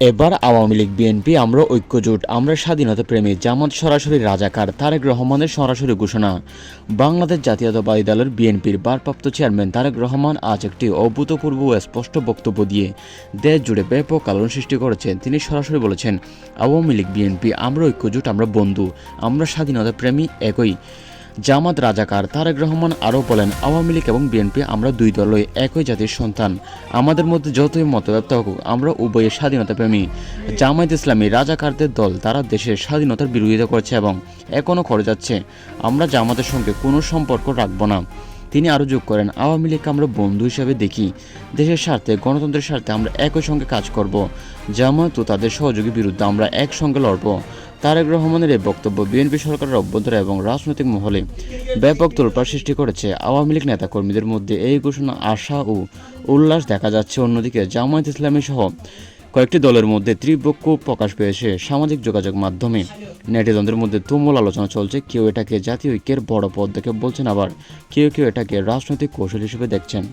এবার আওয়ামী লীগ বিএনপি আমরা ঐক্যজোট, আমরা স্বাধীনতা প্রেমী, জামাত সরাসরি রাজাকার, তারেক রহমানের সরাসরি ঘোষণা। বাংলাদেশ জাতীয়তাবাদী দলের বিএনপির ভারপ্রাপ্ত চেয়ারম্যান তারেক রহমান আজ একটি অভূতপূর্ব ও স্পষ্ট বক্তব্য দিয়ে দেশ জুড়ে ব্যাপক আলোড়ন সৃষ্টি করেছেন। তিনি সরাসরি বলেছেন, আওয়ামী লীগ বিএনপি আমরা ঐক্যজোট, আমরা বন্ধু, আমরা স্বাধীনতা প্রেমী একই, জামাত রাজাকার। তারেক রহমান আরও বলেন, আওয়ামী লীগ এবং বিএনপি আমরা দুই দলই একই জাতির সন্তান, আমাদের মধ্যে যতই মতভেদ থাকুক আমরা উভয়ের স্বাধীনতা প্রেমী। জামায়াত ইসলামী রাজাকারদের দল, তারা দেশের স্বাধীনতার বিরোধিতা করছে এবং এখনও করে যাচ্ছে। আমরা জামাতের সঙ্গে কোনো সম্পর্ক রাখব না। তিনি আরও যোগ করেন, আওয়ামী লীগকে আমরা বন্ধু হিসেবে দেখি, দেশের স্বার্থে, গণতন্ত্রের স্বার্থে আমরা একই সঙ্গে কাজ করব। জামায়াত ও তাদের সহযোগীর বিরুদ্ধে আমরা একসঙ্গে লড়ব। তারেক রহমানের এই বক্তব্য বিএনপি সরকারের অভ্যন্তরে এবং রাজনৈতিক মহলে ব্যাপক তোলপাড় সৃষ্টি করেছে। আওয়ামী লীগ নেতাকর্মীদের মধ্যে এই ঘোষণা আশা ও উল্লাস দেখা যাচ্ছে। অন্যদিকে জামায়াত ইসলামী সহ কয়েকটি দলের মধ্যে তীব্র ক্ষোভ প্রকাশ পেয়েছে সামাজিক যোগাযোগ মাধ্যমে। নেটিজনদের মধ্যে তুমুল আলোচনা চলছে। কেউ এটাকে জাতীয় ঐক্যের বড় পদক্ষেপ বলছেন, আবার কেউ কেউ এটাকে রাজনৈতিক কৌশল হিসেবে দেখছেন।